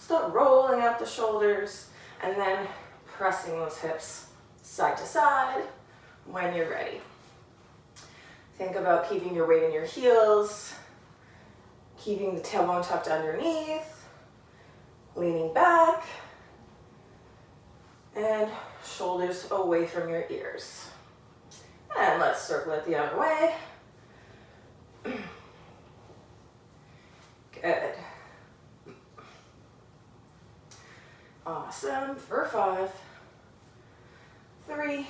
Start rolling up the shoulders and then pressing those hips side to side when you're ready. Think about keeping your weight in your heels, keeping the tailbone tucked underneath, leaning back, and shoulders away from your ears. And let's circle it the other way. Good. Awesome. For 5, 3,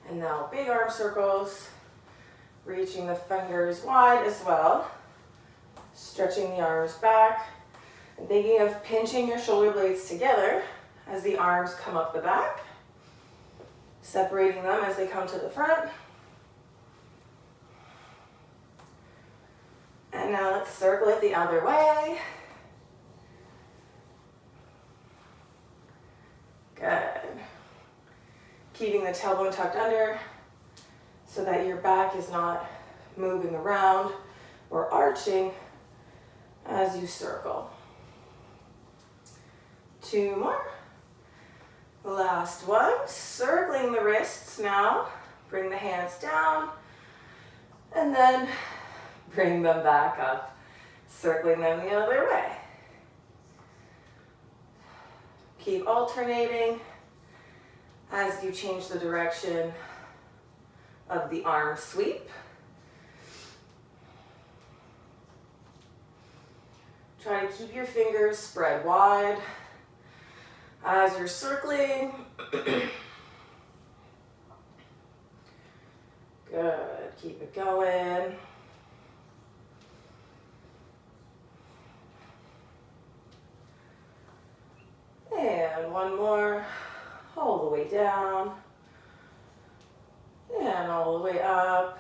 and now big arm circles, reaching the fingers wide as well, stretching the arms back, and thinking of pinching your shoulder blades together as the arms come up the back, separating them as they come to the front. And now let's circle it the other way. Good. Keeping the tailbone tucked under so that your back is not moving around or arching as you circle. 2 more. Last one. Circling the wrists now. Bring the hands down and then bring them back up, circling them the other way. Keep alternating as you change the direction of the arm sweep. Try to keep your fingers spread wide as you're circling. Good, keep it going. And one more, all the way down, and all the way up.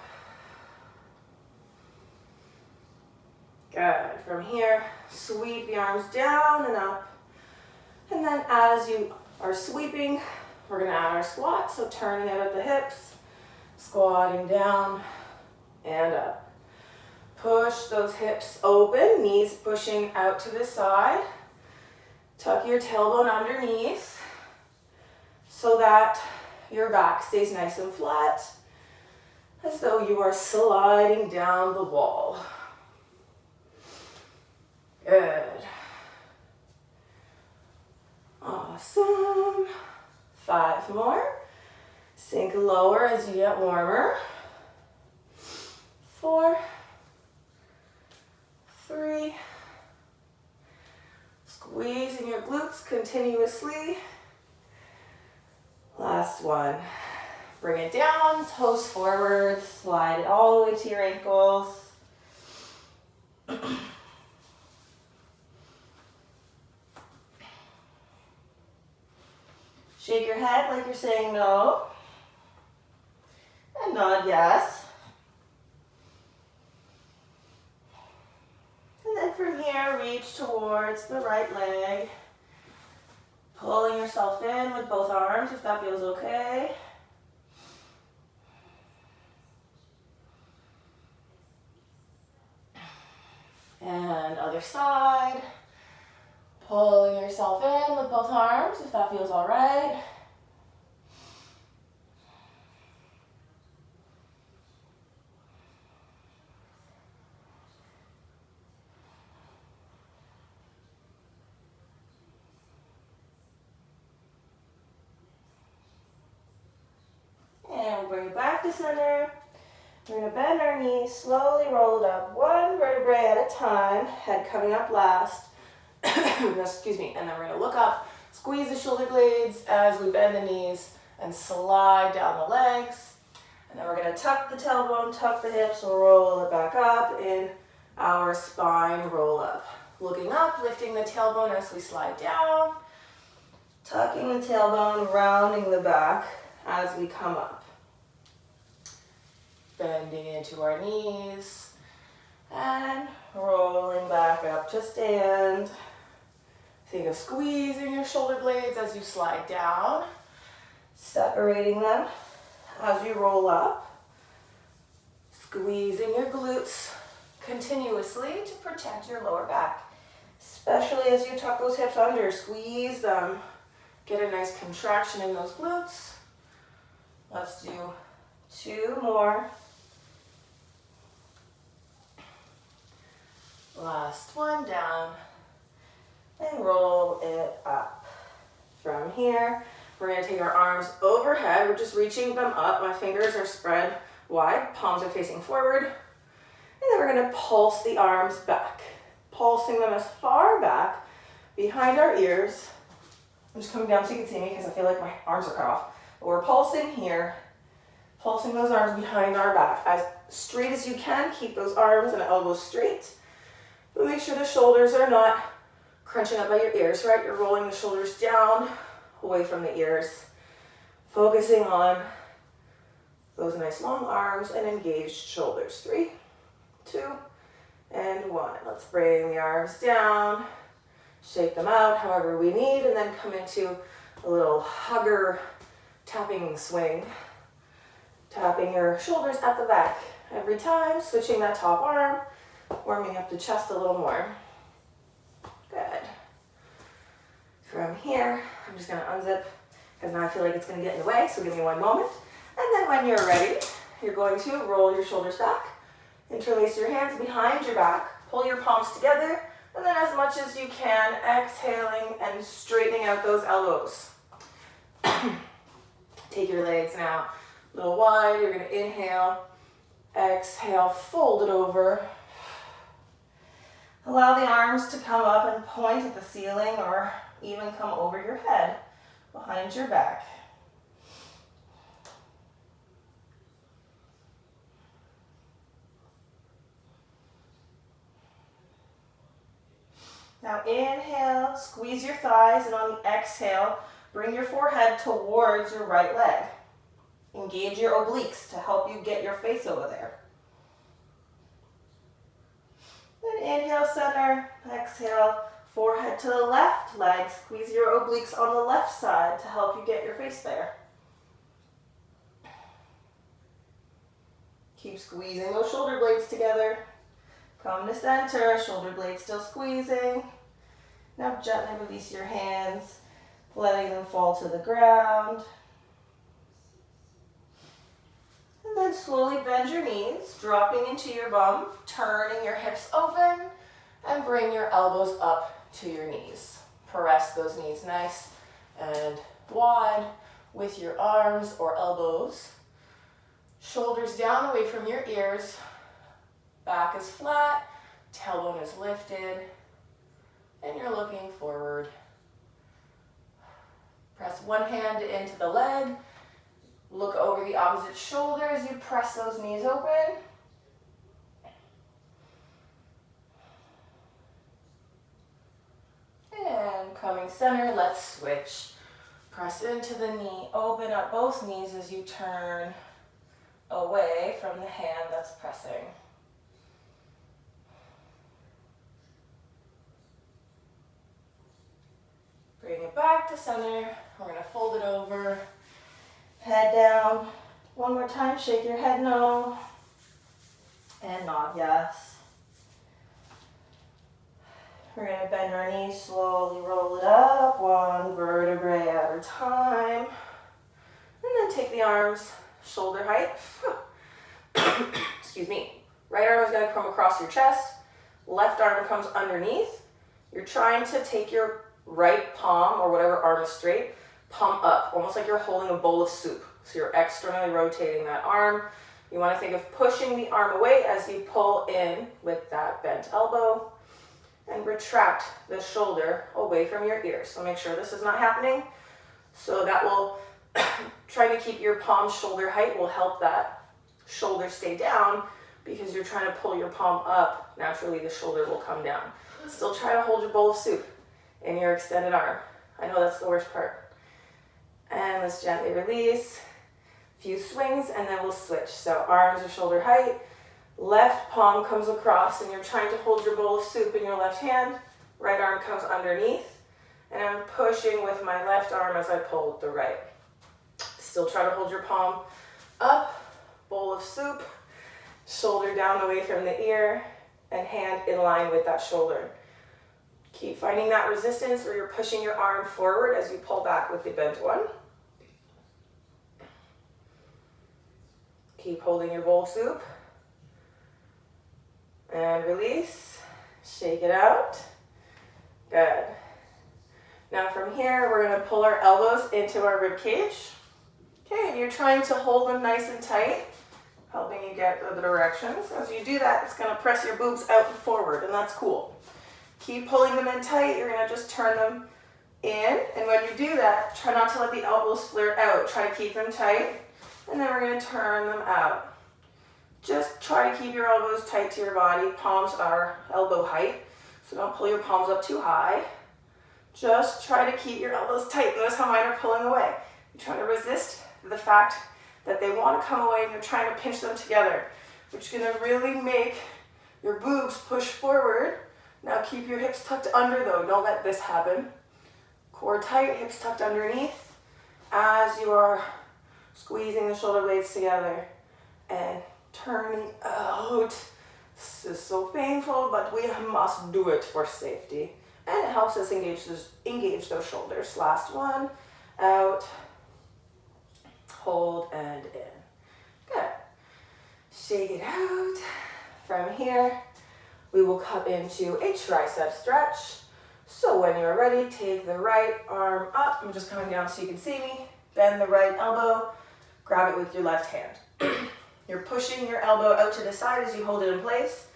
Good, from here, sweep the arms down and up. And then as you are sweeping, we're gonna add our squat, so turning it at the hips, squatting down and up. Push those hips open, knees pushing out to the side. Tuck your tailbone underneath so that your back stays nice and flat, as though you are sliding down the wall. Good. Awesome. 5 more. Sink lower as you get warmer. 4, 3, squeezing your glutes continuously. Last one. Bring it down, toes forward, slide it all the way to your ankles. Shake your head like you're saying no. And nod yes. And then from here, reach towards the right leg. Pulling yourself in with both arms if that feels okay. And other side. Pulling yourself in with both arms if that feels all right. And we'll bring it back to center. We're going to bend our knees, slowly roll it up, one vertebrae at a time, head coming up last. Excuse me. And then we're going to look up, squeeze the shoulder blades as we bend the knees and slide down the legs. And then we're going to tuck the tailbone, tuck the hips, roll it back up in our spine roll up. Looking up, lifting the tailbone as we slide down, tucking the tailbone, rounding the back as we come up. Bending into our knees and rolling back up to stand. Think of squeezing your shoulder blades as you slide down, separating them as you roll up, squeezing your glutes continuously to protect your lower back, especially slowly as you tuck those hips under, squeeze them. Get a nice contraction in those glutes. Let's do 2 more. Last one, down. And roll it up. From here, we're going to take our arms overhead. We're just reaching them up. My fingers are spread wide. Palms are facing forward. And then we're going to pulse the arms back. Pulsing them as far back behind our ears. I'm just coming down so you can see me because I feel like my arms are cut off. But we're pulsing here. Pulsing those arms behind our back. As straight as you can. Keep those arms and elbows straight. But make sure the shoulders are not crunching up by your ears, right? You're rolling the shoulders down, away from the ears. Focusing on those nice long arms and engaged shoulders. 3, 2, and 1. Let's bring the arms down, shake them out however we need, and then come into a little hugger tapping swing. Tapping your shoulders at the back every time, switching that top arm, warming up the chest a little more. Good. From here, I'm just going to unzip because now I feel like it's going to get in the way, so give me one moment. And then when you're ready, you're going to roll your shoulders back, interlace your hands behind your back, pull your palms together, and then as much as you can, exhaling and straightening out those elbows. Take your legs now a little wide. You're going to inhale, exhale, fold it over. Allow the arms to come up and point at the ceiling or even come over your head, behind your back. Now inhale, squeeze your thighs, and on the exhale, bring your forehead towards your right leg. Engage your obliques to help you get your face over there. Then inhale, center, exhale, forehead to the left leg. Squeeze your obliques on the left side to help you get your face there. Keep squeezing those shoulder blades together. Come to center, shoulder blades still squeezing. Now gently release your hands, letting them fall to the ground. And then slowly bend your knees, dropping into your bum, turning your hips open, and bring your elbows up to your knees. Press those knees nice and wide with your arms or elbows. Shoulders down away from your ears. Back is flat, tailbone is lifted, and you're looking forward. Press one hand into the leg. Look over the opposite shoulder as you press those knees open. And coming center, let's switch. Press into the knee, open up both knees as you turn away from the hand that's pressing. Bring it back to center. We're going to fold it over. Head down. One more time, shake your head no. And nod yes. We're going to bend our knees, slowly roll it up, one vertebrae at a time. And then take the arms shoulder height. Excuse me. Right arm is going to come across your chest. Left arm comes underneath. You're trying to take your right palm, or whatever arm is straight, palm up, almost like you're holding a bowl of soup. So you're externally rotating that arm. You want to think of pushing the arm away as you pull in with that bent elbow, and retract the shoulder away from your ear. So make sure this is not happening. So that will, trying to keep your palm shoulder height will help that shoulder stay down, because you're trying to pull your palm up. Naturally, the shoulder will come down. Still try to hold your bowl of soup in your extended arm. I know that's the worst part. And let's gently release. Few swings, and then we'll switch. So arms are shoulder height. Left palm comes across, and you're trying to hold your bowl of soup in your left hand. Right arm comes underneath. And I'm pushing with my left arm as I pull with the right. Still try to hold your palm up. Bowl of soup. Shoulder down away from the ear. And hand in line with that shoulder. Keep finding that resistance where you're pushing your arm forward as you pull back with the bent one. Keep holding your bowl soup. And release. Shake it out. Good. Now from here, we're going to pull our elbows into our rib cage. Okay, and you're trying to hold them nice and tight, helping you get the directions. As you do that, it's going to press your boobs out and forward, and that's cool. Keep pulling them in tight. You're going to just turn them in, and when you do that, try not to let the elbows flare out. Try to keep them tight, and then we're going to turn them out. Just try to keep your elbows tight to your body. Palms are elbow height, so don't pull your palms up too high. Just try to keep your elbows tight. Notice how mine are pulling away. You're trying to resist the fact that they want to come away and you're trying to pinch them together, which is going to really make your boobs push forward. Now keep your hips tucked under though. Don't let this happen. Core tight, hips tucked underneath as you are squeezing the shoulder blades together and turning out. This is so painful, but we must do it for safety. And it helps us engage those shoulders. Last one, out, hold, and in. Good. Shake it out. From here, we will come into a tricep stretch. So when you're ready, take the right arm up. I'm just coming down so you can see me. Bend the right elbow. Grab it with your left hand. You're pushing your elbow out to the side as you hold it in place.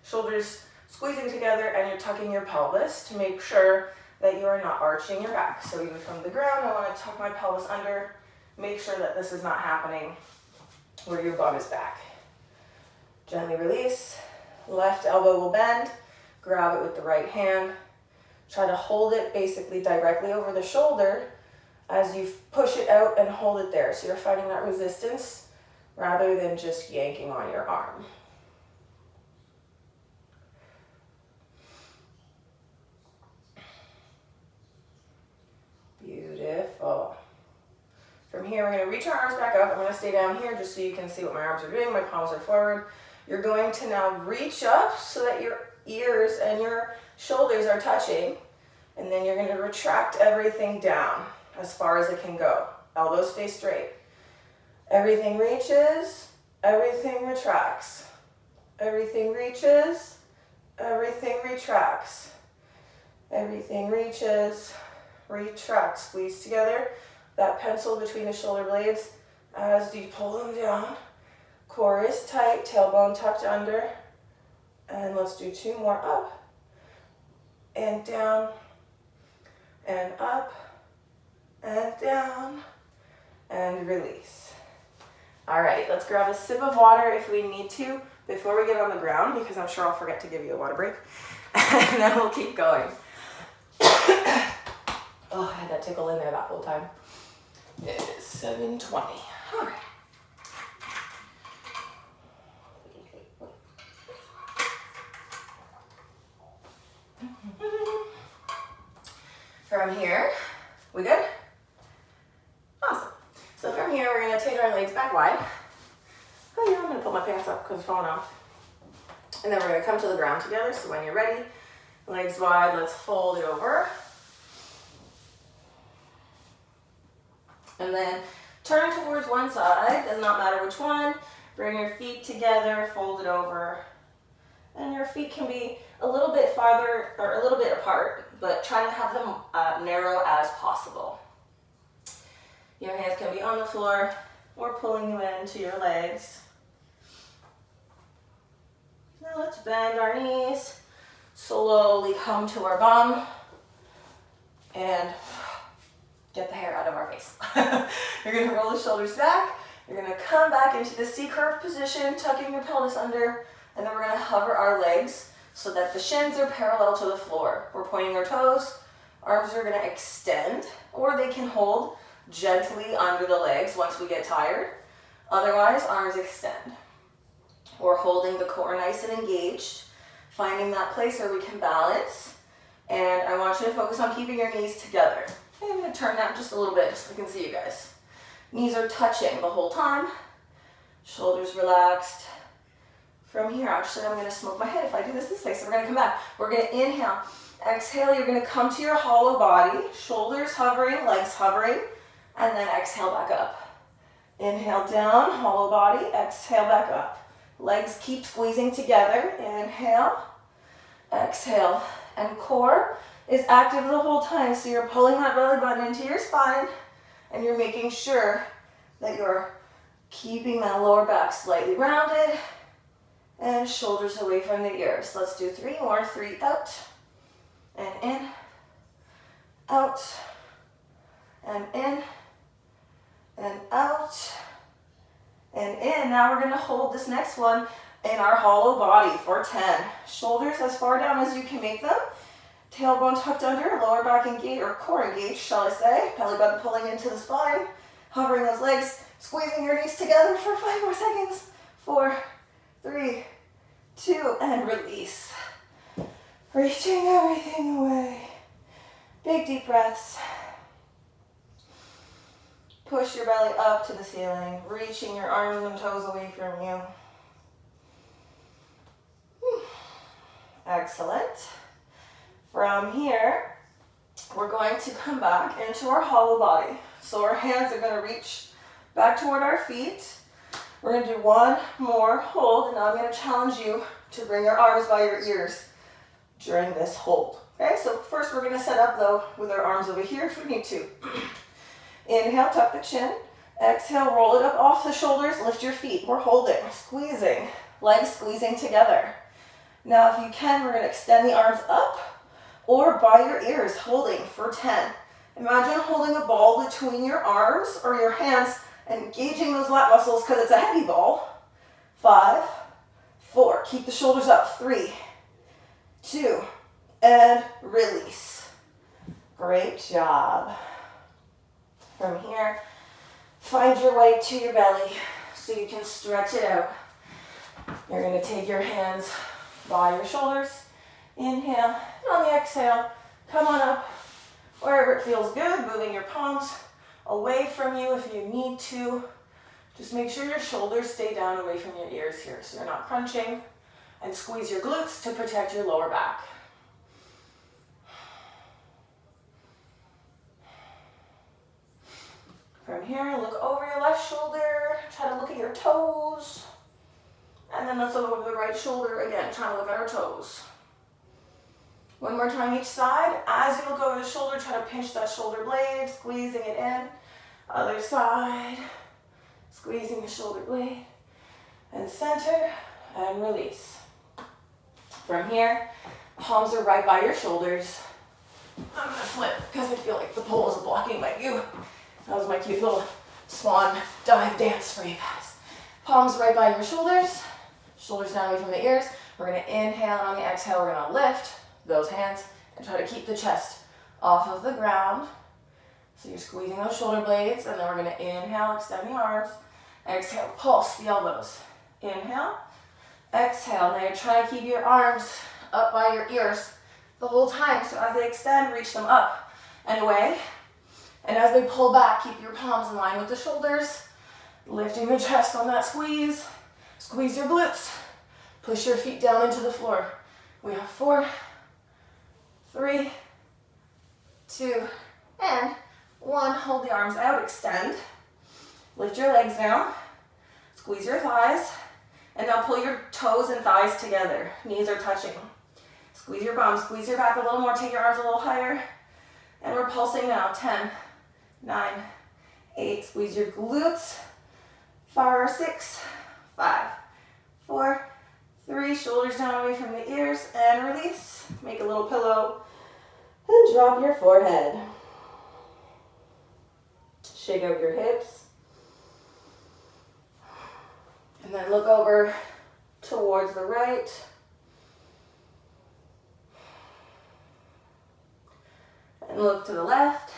Shoulders squeezing together, and you're tucking your pelvis to make sure that you are not arching your back. So even from the ground, I want to tuck my pelvis under. Make sure that this is not happening where your bum is back. Gently release. Left elbow will bend. Grab it with the right hand. Try to hold it basically directly over the shoulder as you push it out and hold it there. So you're finding that resistance rather than just yanking on your arm. Beautiful. From here, we're going to reach our arms back up. I'm going to stay down here just so you can see what my arms are doing. My palms are forward. You're going to now reach up so that your ears and your shoulders are touching. And then you're going to retract everything down as far as it can go. Elbows stay straight. Everything reaches, everything retracts. Everything reaches, everything retracts. Everything reaches, retract. Squeeze together that pencil between the shoulder blades as you pull them down. Core is tight, tailbone tucked under. And let's do two more. Up and down and up and down and release. All right, let's grab a sip of water if we need to before we get on the ground, because I'm sure I'll forget to give you a water break. And then we'll keep going. Oh, I had that tickle in there that whole time. It is 7:20. All right. From here, we good? Awesome. So from here, we're going to take our legs back wide. Oh yeah, I'm going to pull my pants up because it's falling off. And then we're going to come to the ground together. So when you're ready, legs wide, let's fold it over. And then turn towards one side, does not matter which one. Bring your feet together, fold it over. And your feet can be a little bit farther or a little bit apart, but try to have them narrow as possible. Your hands can be on the floor or pulling you into your legs. Now let's bend our knees, slowly come to our bum, and get the hair out of our face. You're going to roll the shoulders back. You're going to come back into the C-curve position, tucking your pelvis under, and then we're going to hover our legs so that the shins are parallel to the floor. We're pointing our toes. Arms are going to extend, or they can hold gently under the legs once we get tired. Otherwise, arms extend. We're holding the core nice and engaged, finding that place where we can balance. And I want you to focus on keeping your knees together. Okay, I'm going to turn that just a little bit so I can see you guys. Knees are touching the whole time. Shoulders relaxed. From here, actually, I'm going to smoke my head if I do this way. So we're going to come back. We're going to inhale Exhale, you're gonna come to your hollow body, shoulders hovering, legs hovering, and then exhale back up. Inhale down, hollow body, exhale back up. Legs keep squeezing together, inhale, exhale. And core is active the whole time, so you're pulling that belly button into your spine, and you're making sure that you're keeping that lower back slightly rounded, and shoulders away from the ears. Let's do 3 more, 3 out, and in, out, and in, and out, and in. Now we're gonna hold this next one in our hollow body for 10. Shoulders as far down as you can make them. Tailbone tucked under, lower back engaged, or core engaged, shall I say. Belly button pulling into the spine, hovering those legs, squeezing your knees together for 5 more seconds. 4, 3, 2, and release. Reaching everything away. Big deep breaths. Push your belly up to the ceiling, reaching your arms and toes away from you. Excellent. From here, we're going to come back into our hollow body. So our hands are going to reach back toward our feet. We're going to do one more hold, and now I'm going to challenge you to bring your arms by your ears during this hold. Okay, so first we're going to set up though with our arms over here if we need to. Inhale, tuck the chin. Exhale, roll it up off the shoulders, lift your feet. We're holding, squeezing, legs squeezing together. Now if you can, we're going to extend the arms up or by your ears, holding for 10. Imagine holding a ball between your arms or your hands and engaging those lat muscles because it's a heavy ball. 5, 4, keep the shoulders up. 3, 2, and release. Great job. From here, find your way to your belly so you can stretch it out. You're going to take your hands by your shoulders. Inhale, and on the exhale, come on up wherever it feels good, moving your palms away from you if you need to. Just make sure your shoulders stay down away from your ears here so you're not crunching, and squeeze your glutes to protect your lower back. From here, look over your left shoulder, try to look at your toes, and then let's look over the right shoulder again, trying to look at our toes. One more time each side. As you look over the shoulder, try to pinch that shoulder blade, squeezing it in. Other side, squeezing the shoulder blade, and center, and release. From here, palms are right by your shoulders. I'm gonna flip because I feel like the pole is blocking my view. That was my cute little swan dive dance for you guys. Palms right by your shoulders, shoulders down away from the ears. We're gonna inhale, and on the exhale, we're gonna lift those hands and try to keep the chest off of the ground. So you're squeezing those shoulder blades, and then we're gonna inhale, extend the arms. Exhale, pulse the elbows. Inhale, exhale. Now you're trying to keep your arms up by your ears the whole time. So as they extend, reach them up and away. And as they pull back, keep your palms in line with the shoulders, lifting the chest on that squeeze. Squeeze your glutes. Push your feet down into the floor. We have 4, 3, 2, and 1. Hold the arms out, extend. Lift your legs down. Squeeze your thighs. And now pull your toes and thighs together. Knees are touching. Squeeze your bum, squeeze your back a little more, take your arms a little higher. And we're pulsing now. 10, 9, 8. Squeeze your glutes. 6, 5, 4, 3. Shoulders down away from the ears and release. Make a little pillow and drop your forehead. Shake out your hips. And then look over towards the right. And look to the left.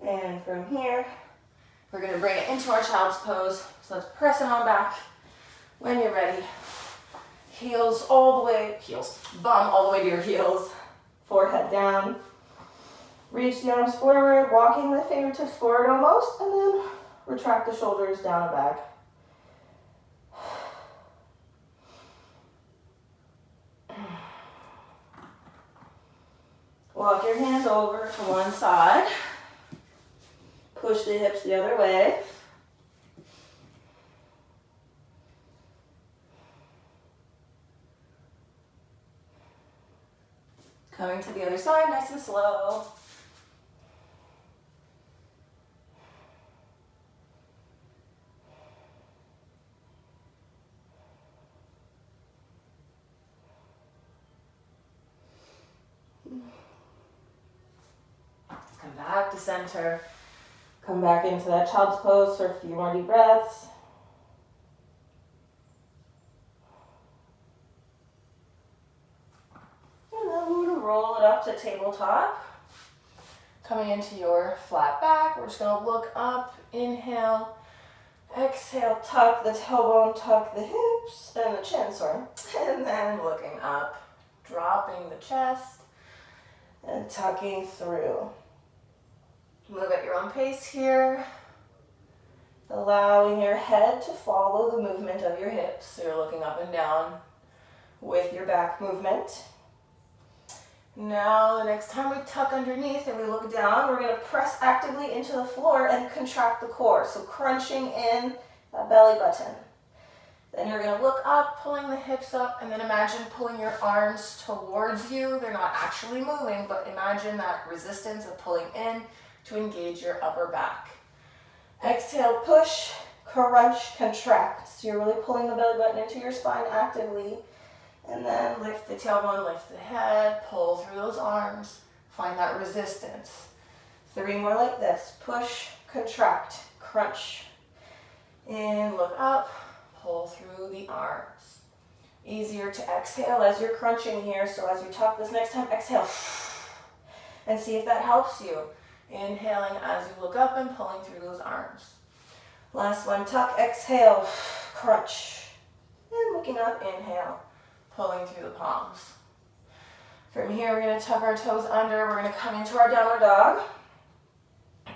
And from here, we're going to bring it into our child's pose. So let's press it on back when you're ready. Heels all the way, bum all the way to your heels. Forehead down. Reach the arms forward, walking the fingertips forward almost, and then retract the shoulders down and back. Walk your hands over to one side. Push the hips the other way. Coming to the other side, nice and slow. Come back to center. Come back into that child's pose for a few more deep breaths. And then we're going to roll it up to tabletop. Coming into your flat back, we're just going to look up, inhale, exhale, tuck the tailbone, tuck the hips, and the chin, sorry. And then looking up, dropping the chest, and tucking through. Move at your own pace here, allowing your head to follow the movement of your hips. So you're looking up and down with your back movement. Now, the next time we tuck underneath and we look down, we're going to press actively into the floor and contract the core. So crunching in that belly button. Then you're going to look up, pulling the hips up, and then imagine pulling your arms towards you. They're not actually moving, but imagine that resistance of pulling in to engage your upper back. Exhale, push, crunch, contract. So you're really pulling the belly button into your spine actively. And then lift the tailbone, lift the head, pull through those arms. Find that resistance. 3 more like this. Push, contract, crunch. And look up, pull through the arms. Easier to exhale as you're crunching here. So as you tuck this next time, exhale. And see if that helps you. Inhaling as you look up and pulling through those arms. Last one, tuck, exhale, crunch. And looking up, inhale, pulling through the palms. From here, we're going to tuck our toes under. We're going to come into our downward dog.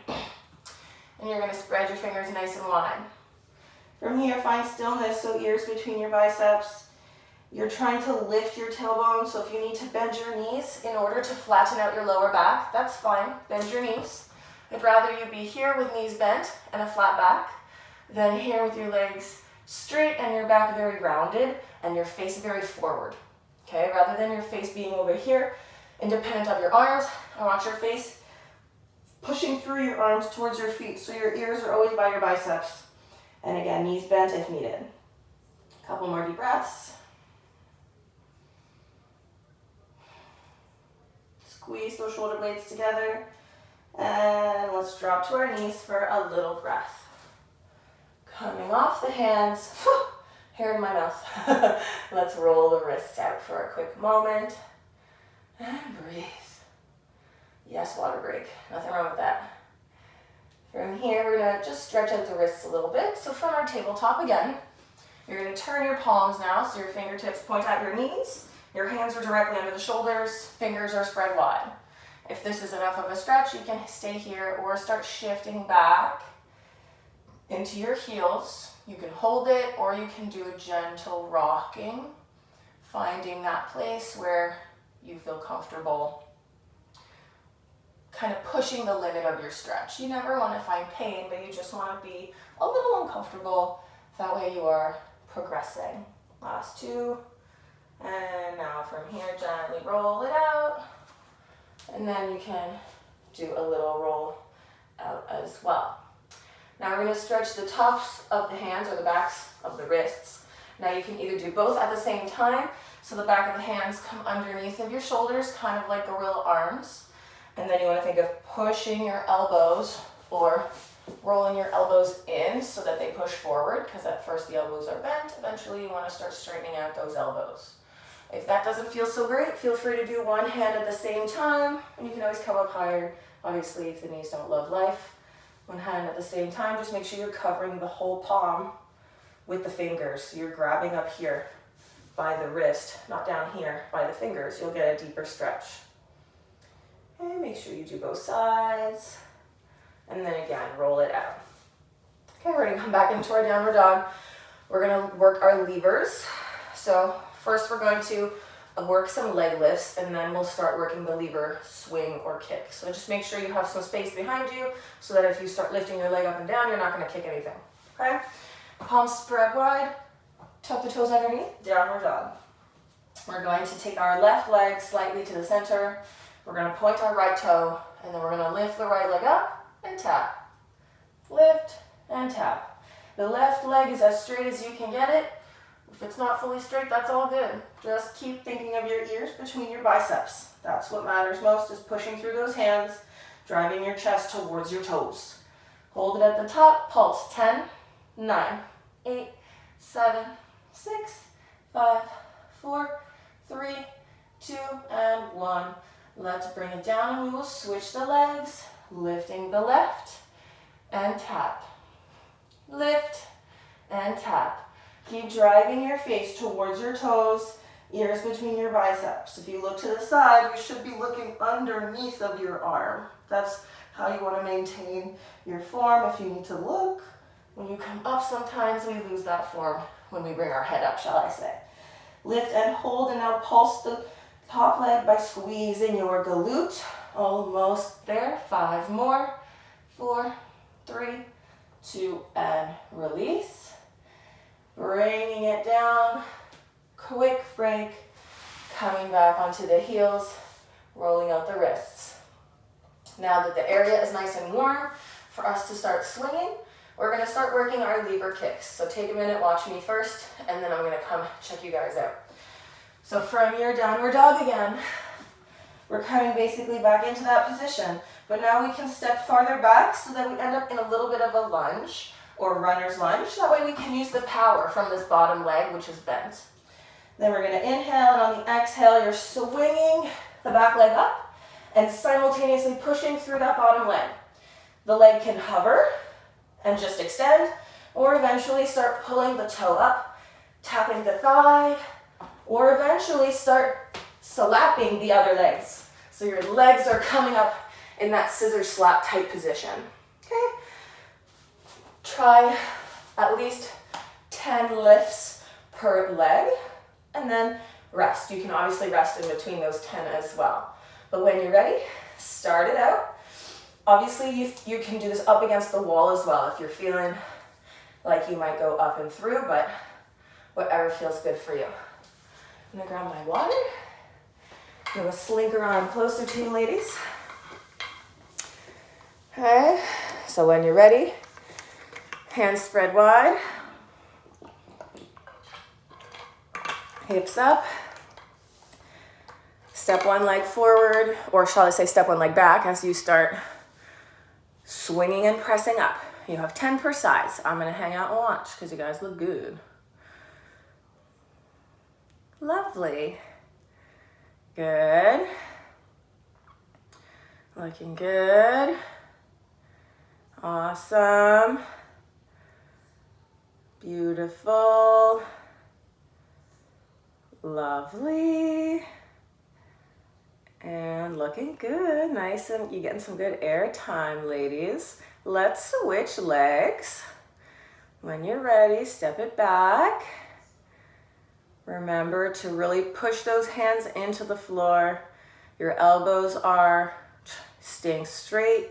And you're going to spread your fingers nice and wide. From here, find stillness, so ears between your biceps. You're trying to lift your tailbone, so if you need to bend your knees in order to flatten out your lower back, that's fine. Bend your knees. I'd rather you be here with knees bent and a flat back than here with your legs straight and your back very rounded and your face very forward. Okay, rather than your face being over here, independent of your arms, I want your face pushing through your arms towards your feet, so your ears are always by your biceps. And again, knees bent if needed. A couple more deep breaths. Squeeze those shoulder blades together. And let's drop to our knees for a little breath. Coming off the hands, hair in my mouth. Let's roll the wrists out for a quick moment. And breathe. Yes, water break. Nothing wrong with that. From here, we're going to just stretch out the wrists a little bit. So from our tabletop again, you're going to turn your palms now, so your fingertips point at your knees. Your hands are directly under the shoulders, fingers are spread wide. If this is enough of a stretch, you can stay here or start shifting back into your heels. You can hold it or you can do a gentle rocking, finding that place where you feel comfortable, kind of pushing the limit of your stretch. You never want to find pain, but you just want to be a little uncomfortable. That way you are progressing. Last 2. And now from here, gently roll it out. And then you can do a little roll out as well. Now we're going to stretch the tops of the hands or the backs of the wrists. Now you can either do both at the same time. So the back of the hands come underneath of your shoulders, kind of like gorilla arms. And then you want to think of pushing your elbows or rolling your elbows in so that they push forward, because at first the elbows are bent. Eventually you want to start straightening out those elbows. If that doesn't feel so great, feel free to do one hand at the same time, and you can always come up higher. Obviously, if the knees don't love life, one hand at the same time, just make sure you're covering the whole palm with the fingers. So you're grabbing up here by the wrist, not down here by the fingers. You'll get a deeper stretch. And make sure you do both sides. And then again, roll it out. Okay, we're gonna come back into our downward dog. We're gonna work our levers. So first we're going to work some leg lifts, and then we'll start working the lever swing or kick. So just make sure you have some space behind you so that if you start lifting your leg up and down, you're not going to kick anything. Okay? Palms spread wide, tuck the toes underneath, downward dog. We're going to take our left leg slightly to the center. We're going to point our right toe, and then we're going to lift the right leg up and tap. Lift and tap. The left leg is as straight as you can get it. If it's not fully straight, that's all good. Just keep thinking of your ears between your biceps. That's what matters most, is pushing through those hands, driving your chest towards your toes. Hold it at the top, pulse. 10, 9, 8, 7, 6, 5, 4, 3, 2, and 1. Let's bring it down and we will switch the legs, lifting the left and tap. Lift and tap. Keep driving your face towards your toes, ears between your biceps. If you look to the side, you should be looking underneath of your arm. That's how you want to maintain your form. If you need to look, when you come up, sometimes we lose that form when we bring our head up, shall I say. Lift and hold, and now pulse the top leg by squeezing your glute. Almost there. 5 more. 4, 3, 2, and release. Bringing it down, quick break, coming back onto the heels, rolling out the wrists. Now that the area is nice and warm for us to start swinging, we're going to start working our lever kicks. So take a minute, watch me first, and then I'm going to come check you guys out. So from your downward dog again, we're coming basically back into that position, but now we can step farther back so that we end up in a little bit of a lunge, or runner's lunge. That way we can use the power from this bottom leg, which is bent. Then we're going to inhale, and on the exhale, you're swinging the back leg up and simultaneously pushing through that bottom leg. The leg can hover and just extend, or eventually start pulling the toe up, tapping the thigh, or eventually start slapping the other legs. So your legs are coming up in that scissor slap type position. Okay? Try at least 10 lifts per leg, and then rest. You can obviously rest in between those 10 as well. But when you're ready, start it out. Obviously, you can do this up against the wall as well if you're feeling like you might go up and through, but whatever feels good for you. I'm gonna grab my water. I'm gonna slink around closer to you, ladies. Okay, so when you're ready, hands spread wide, hips up, step one leg forward, or shall I say step one leg back as you start swinging and pressing up. You have 10 per side. So I'm gonna hang out and watch because you guys look good. Lovely. Good. Looking good. Awesome. Beautiful. Lovely. And looking good. Nice, and you're getting some good air time, ladies. Let's switch legs. When you're ready, step it back. Remember to really push those hands into the floor. Your elbows are staying straight.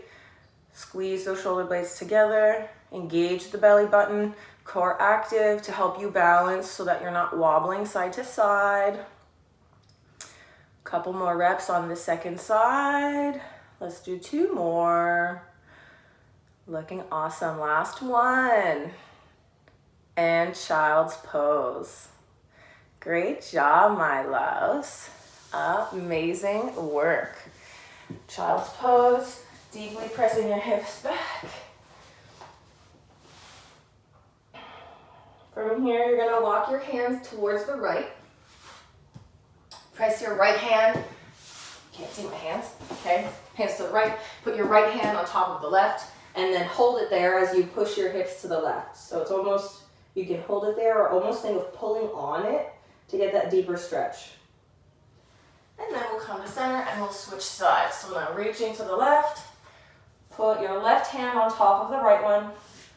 Squeeze those shoulder blades together. Engage the belly button. Core active to help you balance so that you're not wobbling side to side. Couple more reps on the second side. Let's do 2 more. Looking awesome. Last one. And child's pose. Great job, my loves. Amazing work. Child's pose. Deeply pressing your hips back. From here, you're gonna walk your hands towards the right. Press your right hand, can't see my hands, okay? Hands to the right, put your right hand on top of the left, and then hold it there as you push your hips to the left. So it's almost, you can hold it there or almost think of pulling on it to get that deeper stretch. And then we'll come to center and we'll switch sides. So now reaching to the left, put your left hand on top of the right one,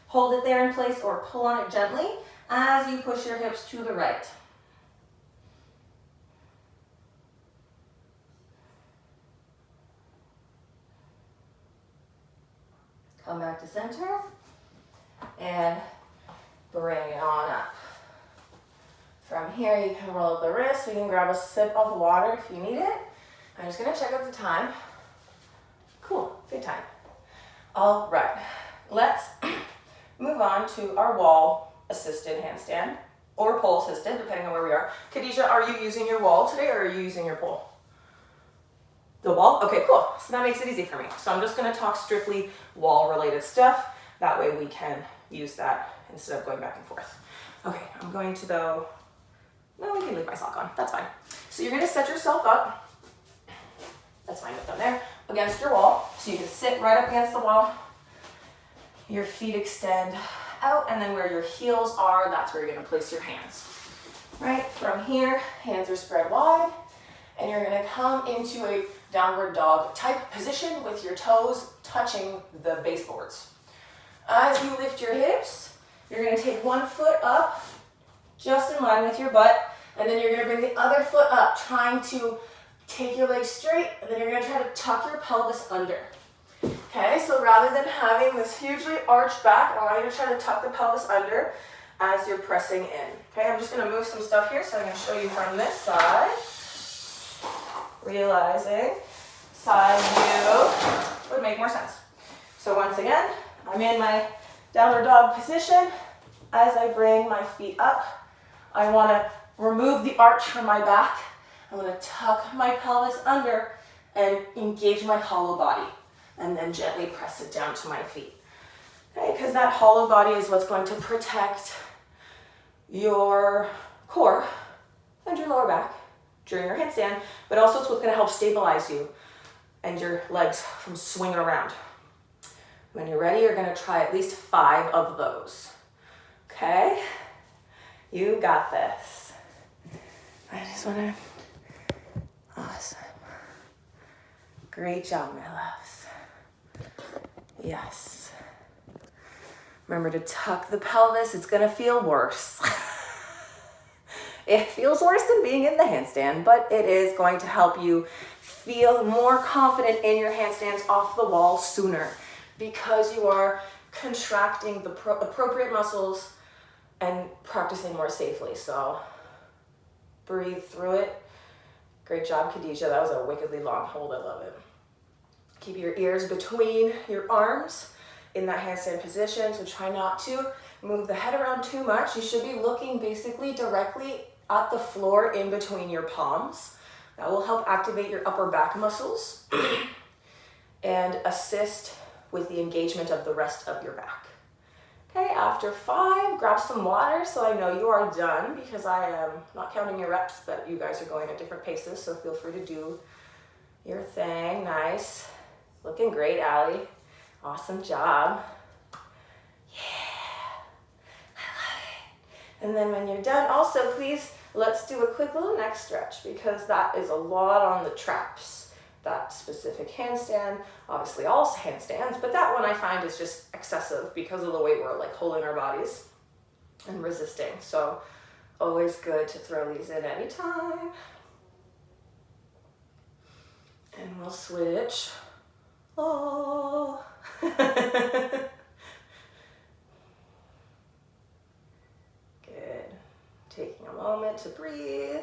hold it there in place or pull on it gently as you push your hips to the right. Come back to center and bring it on up. From here, you can roll up the wrist. We can grab a sip of water if you need it. I'm just gonna check out the time. Cool, good time. All right, let's move on to our wall assisted handstand or pole assisted, depending on where we are. Khadijah, are you using your wall today or are you using your pole? The wall? Okay, cool. So that makes it easy for me. So I'm just gonna talk strictly wall related stuff. That way we can use that instead of going back and forth. Okay, I'm going to go, well, we can leave my sock on, that's fine. So you're gonna set yourself up, that's fine, up down there, against your wall. So you can sit right up against the wall. Your feet extend out, and then where your heels are, that's where you're gonna place your hands. Right, from here, hands are spread wide, and you're gonna come into a downward dog type position with your toes touching the baseboards. As you lift your hips, you're gonna take one foot up, just in line with your butt, and then you're gonna bring the other foot up, trying to take your legs straight, and then you're gonna try to tuck your pelvis under. Okay, so rather than having this hugely arched back, I want you to try to tuck the pelvis under as you're pressing in. Okay, I'm just gonna move some stuff here, so I'm gonna show you from this side. Realizing side view would make more sense. So once again, I'm in my downward dog position. As I bring my feet up, I want to remove the arch from my back. I'm going to tuck my pelvis under and engage my hollow body, and then gently press it down to my feet. Okay, because that hollow body is what's going to protect your core and your lower back during your handstand, but also it's what's going to help stabilize you and your legs from swinging around. When you're ready, you're going to try at least 5 of those. Okay? You got this. I just want to... Awesome. Great job, my loves. Yes. Remember to tuck the pelvis. It's going to feel worse. It feels worse than being in the handstand, but it is going to help you feel more confident in your handstands off the wall sooner, because you are contracting the appropriate muscles and practicing more safely. So breathe through it. Great job, Khadijah. That was a wickedly long hold. I love it. Keep your ears between your arms in that handstand position. So try not to move the head around too much. You should be looking basically directly at the floor in between your palms. That will help activate your upper back muscles and assist with the engagement of the rest of your back. Okay, after 5, grab some water so I know you are done, because I am not counting your reps, but you guys are going at different paces, so feel free to do your thing. Nice. Looking great, Allie. Awesome job. Yeah, I love it. And then when you're done, also please, let's do a quick little neck stretch, because that is a lot on the traps. That specific handstand, obviously all handstands, but that one I find is just excessive because of the way we're like holding our bodies and resisting. So always good to throw these in anytime. And we'll switch. Oh. Good. Taking a moment to breathe.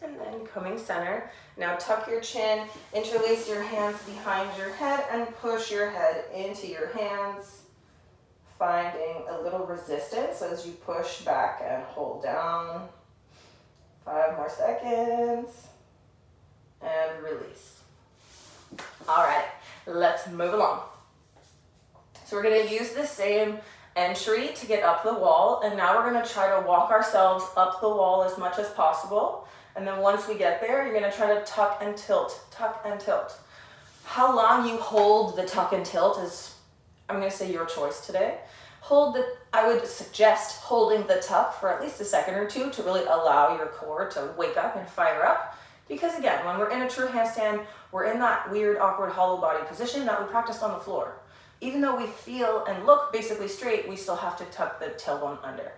And then coming center. Now tuck your chin, interlace your hands behind your head, and push your head into your hands, finding a little resistance as you push back and hold down. 5 more seconds, and release. All right, let's move along. So we're gonna use the same entry to get up the wall, and now we're gonna try to walk ourselves up the wall as much as possible. And then once we get there, you're gonna try to tuck and tilt, tuck and tilt. How long you hold the tuck and tilt is, I'm gonna say, your choice today. I would suggest holding the tuck for at least a second or 2 to really allow your core to wake up and fire up. Because again, when we're in a true handstand, we're in that weird, awkward, hollow body position that we practiced on the floor. Even though we feel and look basically straight, we still have to tuck the tailbone under.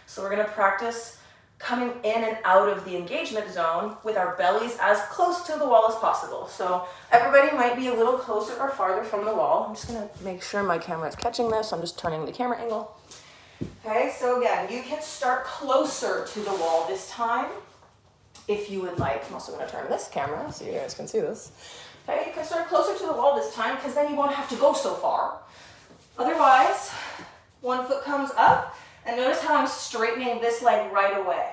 So we're gonna practice coming in and out of the engagement zone with our bellies as close to the wall as possible. So everybody might be a little closer or farther from the wall. I'm just gonna make sure my camera is catching this. I'm just turning the camera angle. Okay, so again, you can start closer to the wall this time if you would like. I'm also gonna turn this camera so you guys can see this. Okay, you can start closer to the wall this time because then you won't have to go so far. Otherwise, one foot comes up, and notice how I'm straightening this leg right away.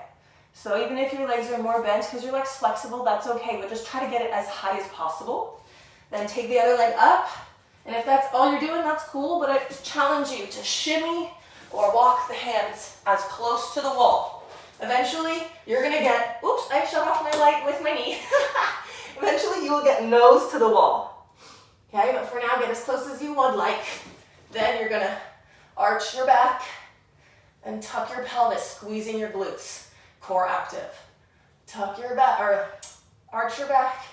So even if your legs are more bent because your leg's flexible, that's okay, but just try to get it as high as possible. Then take the other leg up, and if that's all you're doing, that's cool, but I challenge you to shimmy or walk the hands as close to the wall. Eventually, you're gonna get, oops, I shut off my light with my knee. Eventually, you will get nose to the wall. Okay, but for now, get as close as you would like. Then you're gonna arch your back and tuck your pelvis, squeezing your glutes. Core active. Tuck your back, or arch your back,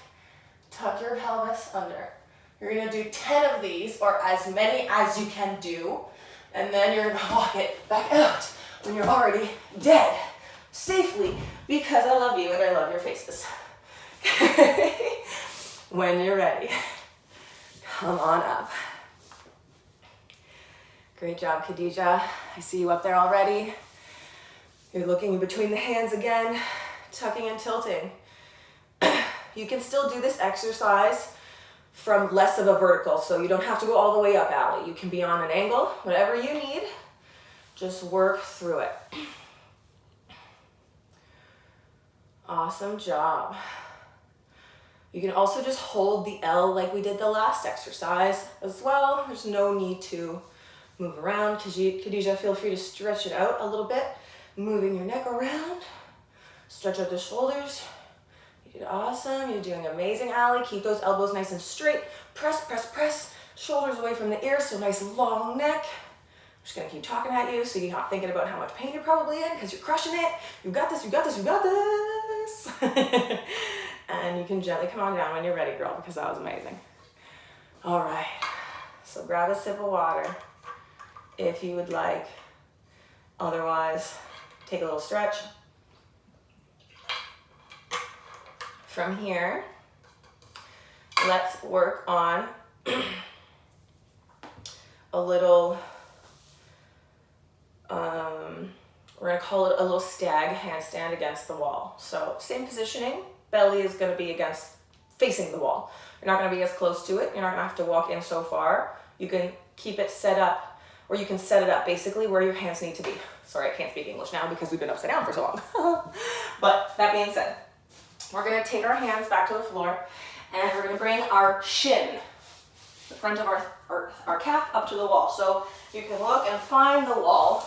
tuck your pelvis under. You're gonna do 10 of these, or as many as you can do, and then you're gonna walk it back out when you're already dead, safely, because I love you and I love your faces. When you're ready, come on up. Great job, Khadija. I see you up there already. You're looking in between the hands again, tucking and tilting. You can still do this exercise from less of a vertical, so you don't have to go all the way up, Allie. You can be on an angle, whatever you need. Just work through it. Awesome job. You can also just hold the L like we did the last exercise as well. There's no need to move around. Khadija, feel free to stretch it out a little bit. Moving your neck around. Stretch out the shoulders. You did awesome. You're doing amazing, Allie. Keep those elbows nice and straight. Press, press, press. Shoulders away from the ears, so nice long neck. I'm just gonna keep talking at you so you're not thinking about how much pain you're probably in because you're crushing it. You got this, you got this, you got this. And you can gently come on down when you're ready, girl, because that was amazing. All right, so grab a sip of water if you would like. Otherwise, take a little stretch. From here, let's work on a little, we're gonna call it a little stag handstand against the wall. So same positioning, belly is gonna be facing the wall. You're not gonna be as close to it. You're not gonna have to walk in so far. You can keep it set up, or you can set it up basically where your hands need to be. Sorry, I can't speak English now because we've been upside down for so long. But that being said, we're gonna take our hands back to the floor and we're gonna bring our shin, the front of our calf, up to the wall. So you can look and find the wall,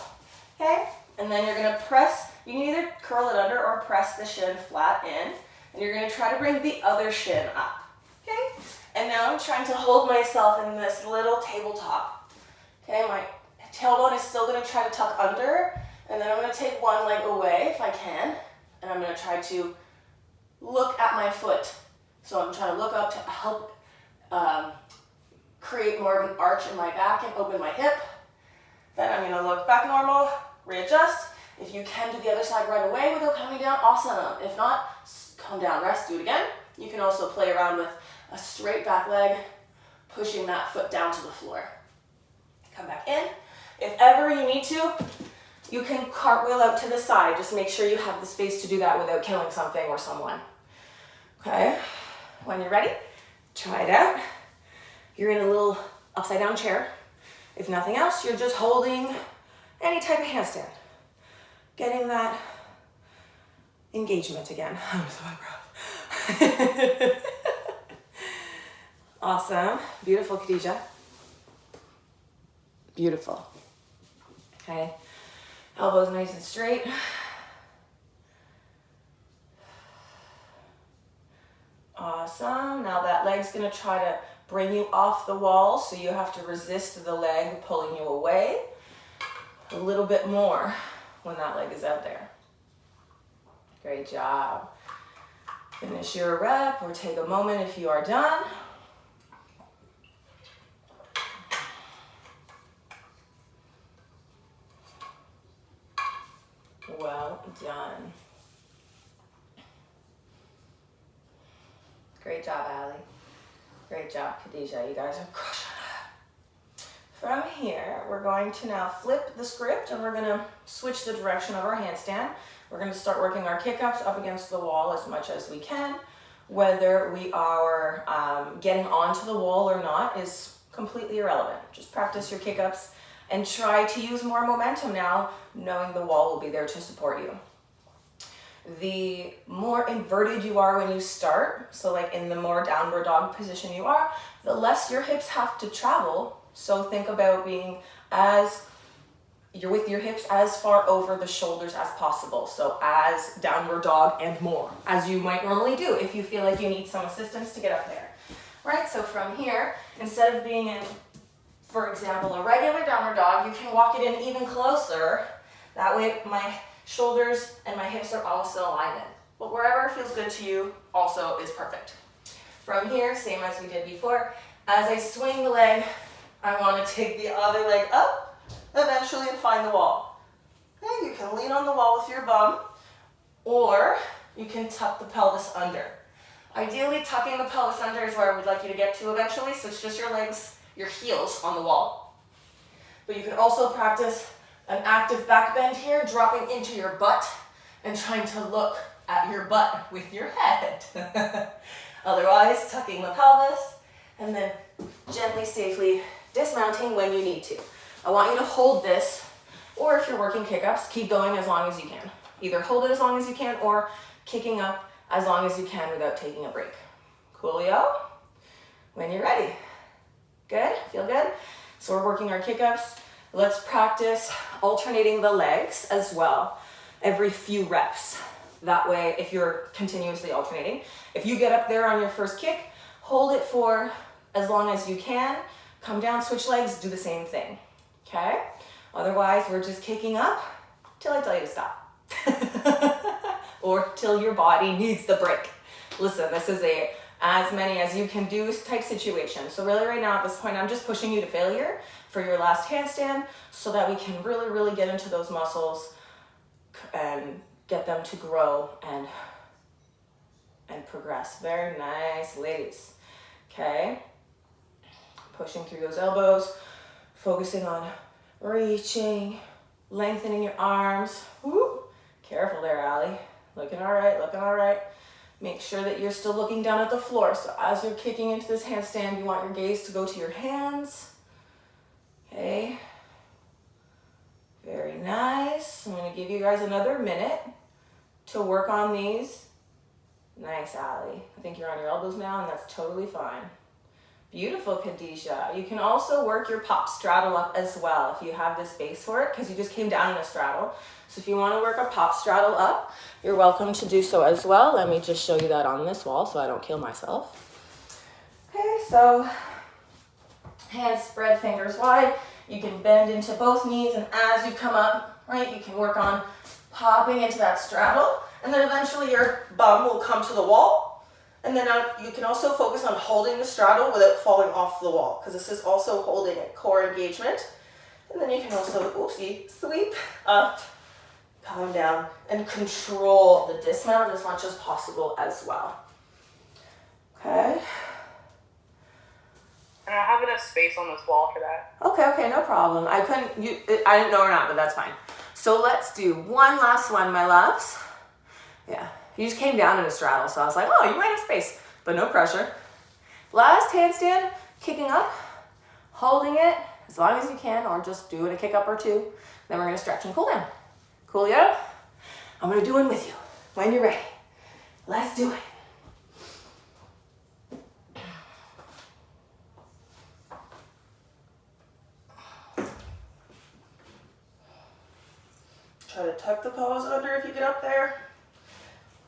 okay? And then you're gonna press, you can either curl it under or press the shin flat in, and you're gonna try to bring the other shin up, okay? And now I'm trying to hold myself in this little tabletop, okay? My tailbone is still gonna try to tuck under, and then I'm gonna take one leg away if I can, and I'm gonna try to look at my foot. So I'm trying to look up to help create more of an arch in my back and open my hip. Then I'm gonna look back normal, readjust. If you can do the other side right away without coming down, awesome. If not, come down, rest, do it again. You can also play around with a straight back leg, pushing that foot down to the floor. Come back in. If ever you need to, you can cartwheel out to the side. Just make sure you have the space to do that without killing something or someone. Okay, when you're ready, try it out. You're in a little upside down chair. If nothing else, you're just holding any type of handstand. Getting that engagement again. I'm so out of breath. Awesome, beautiful, Khadija. Beautiful. Okay, elbows nice and straight. Awesome. Now that leg's gonna try to bring you off the wall, so you have to resist the leg pulling you away a little bit more when that leg is out there. Great job. Finish your rep or take a moment if you are done. Well done. Great job, Allie. Great job, Khadijah. You guys are crushing it. From here, we're going to now flip the script and we're going to switch the direction of our handstand. We're going to start working our kick-ups up against the wall as much as we can. Whether we are getting onto the wall or not is completely irrelevant. Just practice your kick-ups and try to use more momentum now, knowing the wall will be there to support you. The more inverted you are when you start, so like in the more downward dog position you are, the less your hips have to travel. So think about being you're with your hips as far over the shoulders as possible. So as downward dog and more, as you might normally do if you feel like you need some assistance to get up there. Right, so from here, instead of being in, for example, a regular downward dog, you can walk it in even closer. That way my shoulders and my hips are also in alignment. But wherever feels good to you also is perfect. From here, same as we did before, as I swing the leg, I want to take the other leg up, eventually and find the wall. Okay, you can lean on the wall with your bum, or you can tuck the pelvis under. Ideally, tucking the pelvis under is where I would like you to get to eventually, so it's just your legs, your heels on the wall. But you can also practice an active back bend here, dropping into your butt and trying to look at your butt with your head. Otherwise, tucking the pelvis and then gently, safely dismounting when you need to. I want you to hold this, or if you're working kick-ups, keep going as long as you can. Either hold it as long as you can or kicking up as long as you can without taking a break. Coolio? When you're ready. Good? Feel good? So we're working our kick-ups. Let's practice alternating the legs as well every few reps. That way, if you're continuously alternating, if you get up there on your first kick, hold it for as long as you can. Come down, switch legs, do the same thing. Okay? Otherwise, we're just kicking up till I tell you to stop. Or till your body needs the break. Listen, this is a as many as you can do type situation. So really right now at this point, I'm just pushing you to failure for your last handstand so that we can really, really get into those muscles and get them to grow and progress. Very nice, ladies. Okay. Pushing through those elbows, focusing on reaching, lengthening your arms. Woo. Careful there, Allie. Looking all right, looking all right. Make sure that you're still looking down at the floor. So as you're kicking into this handstand, you want your gaze to go to your hands. Okay. Very nice. I'm going to give you guys another minute to work on these. Nice, Allie. I think you're on your elbows now, and that's totally fine. Beautiful, Khadijah. You can also work your pop straddle up as well if you have the space for it, because you just came down in a straddle. So if you want to work a pop straddle up, you're welcome to do so as well. Let me just show you that on this wall so I don't kill myself. Okay, so hands spread, fingers wide. You can bend into both knees, and as you come up, right, you can work on popping into that straddle, and then eventually your bum will come to the wall. And then you can also focus on holding the straddle without falling off the wall, because this is also holding a core engagement. And then you can also, oopsie, sweep up, come down, and control the dismount as much as possible as well. Okay. And I have enough space on this wall for that. Okay, no problem. I didn't know or not, but that's fine. So let's do one last one, my loves. Yeah. You just came down in a straddle, so I was like, oh, you might have space, but no pressure. Last handstand, kicking up, holding it as long as you can, or just doing a kick up or two. Then we're gonna stretch and cool down. Coolio? I'm gonna do one with you when you're ready. Let's do it. Try to tuck the pelvis under if you get up there.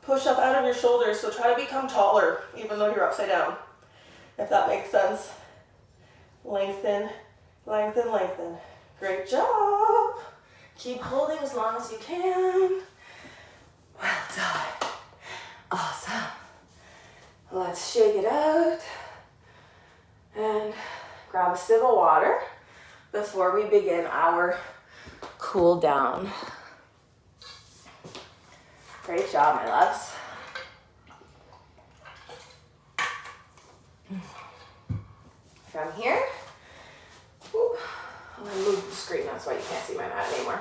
Push up out of your shoulders, so try to become taller, even though you're upside down, if that makes sense. Lengthen, lengthen, lengthen. Great job. Keep holding as long as you can. Well done. Awesome. Let's shake it out and grab a sip of water before we begin our cool down. Great job, my loves. From here, ooh, I'm gonna move the screen, that's why you can't see my mat anymore.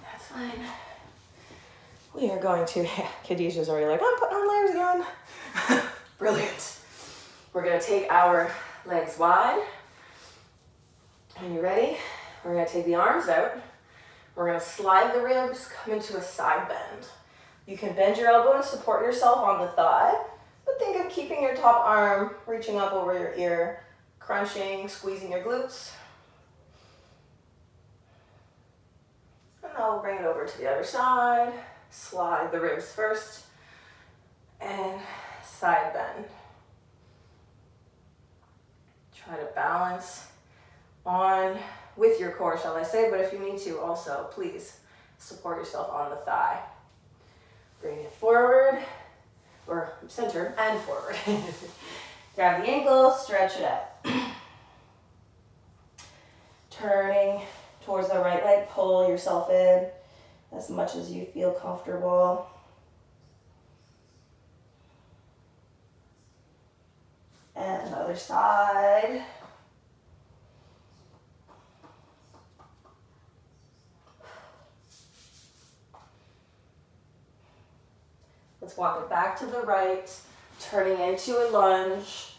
That's fine. We are going to, yeah, Khadijah's already like, I'm putting on layers again. Brilliant. We're gonna take our legs wide. When you're ready, we're gonna take the arms out. We're gonna slide the ribs, come into a side bend. You can bend your elbow and support yourself on the thigh, but think of keeping your top arm reaching up over your ear, crunching, squeezing your glutes. And now we'll bring it over to the other side. Slide the ribs first and side bend. Try to balance on with your core, shall I say, but if you need to also, please support yourself on the thigh. Bring it forward, or center and forward. Grab the ankle, stretch it out. Turning towards the right leg, pull yourself in as much as you feel comfortable. And the other side. Let's walk it back to the right, turning into a lunge.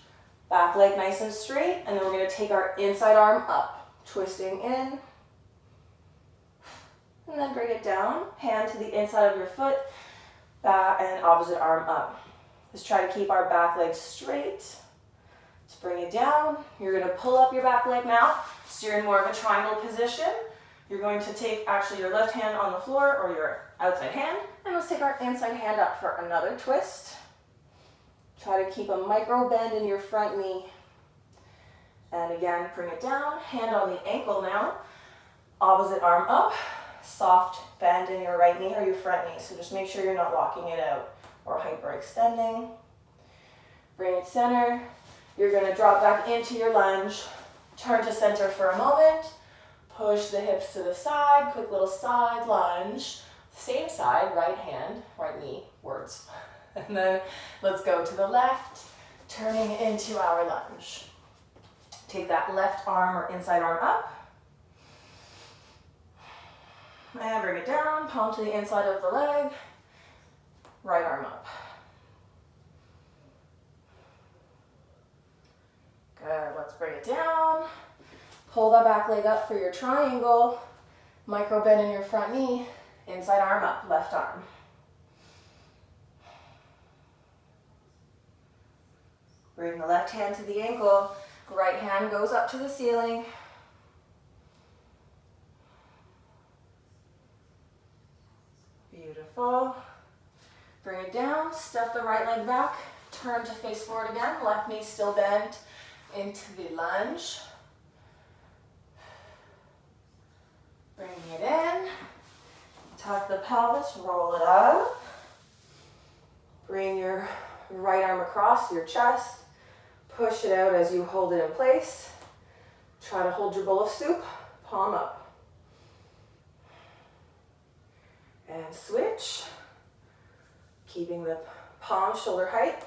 Back leg nice and straight, and then we're going to take our inside arm up, twisting in. And then bring it down, hand to the inside of your foot, back and opposite arm up. Let's try to keep our back leg straight. Let's bring it down. You're going to pull up your back leg now, so you're in more of a triangle position. You're going to take actually your left hand on the floor or your outside hand, and let's take our inside hand up for another twist. Try to keep a micro bend in your front knee. And again, bring it down, hand on the ankle now, opposite arm up. Soft bend in your right knee or your front knee. So just make sure you're not locking it out or hyperextending. Bring it center. You're going to drop back into your lunge. Turn to center for a moment. Push the hips to the side. Quick little side lunge. Same side, right hand, right knee, words. And then let's go to the left, turning into our lunge. Take that left arm or inside arm up. And bring it down, palm to the inside of the leg, right arm up. Good, let's bring it down. Pull that back leg up for your triangle. Micro bend in your front knee, inside arm up, left arm. Bring the left hand to the ankle, right hand goes up to the ceiling. Beautiful. Bring it down, step the right leg back, turn to face forward again, left knee still bent into the lunge. Bringing it in, tuck the pelvis, roll it up. Bring your right arm across your chest, push it out as you hold it in place. Try to hold your bowl of soup, palm up. And switch, keeping the palm shoulder height,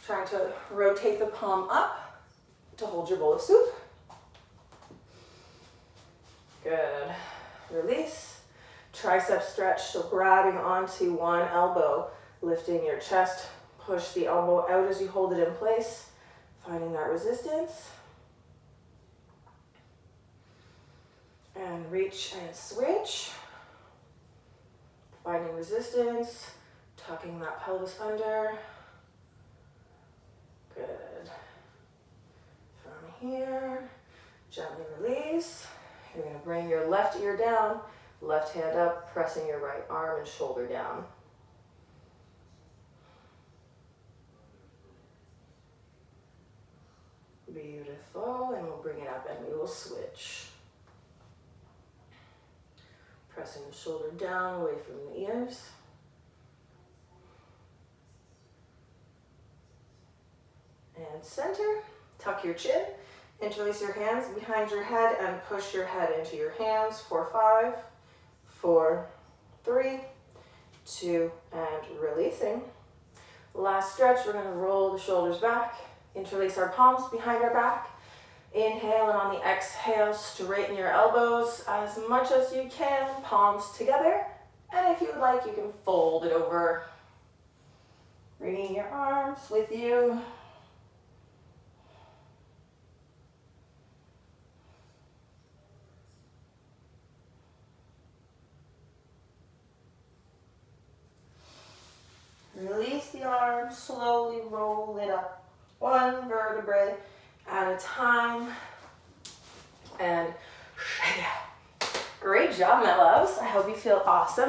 trying to rotate the palm up to hold your bowl of soup. Good. Release. Tricep stretch, so grabbing onto one elbow, lifting your chest, push the elbow out as you hold it in place, finding that resistance. And reach and switch. Finding resistance, tucking that pelvis under. Good. From here, gently release. You're going to bring your left ear down, left hand up, pressing your right arm and shoulder down. Beautiful, and we'll bring it up and we will switch. Pressing the shoulder down away from the ears. And center, tuck your chin, interlace your hands behind your head and push your head into your hands for 5, 4, 3, 2, and releasing. Last stretch, we're going to roll the shoulders back, interlace our palms behind our back. Inhale, and on the exhale, straighten your elbows as much as you can, palms together. And if you would like, you can fold it over. Bringing your arms with you. Release the arms, slowly roll it up. One vertebrae at a time. And great job, my loves. I hope you feel awesome.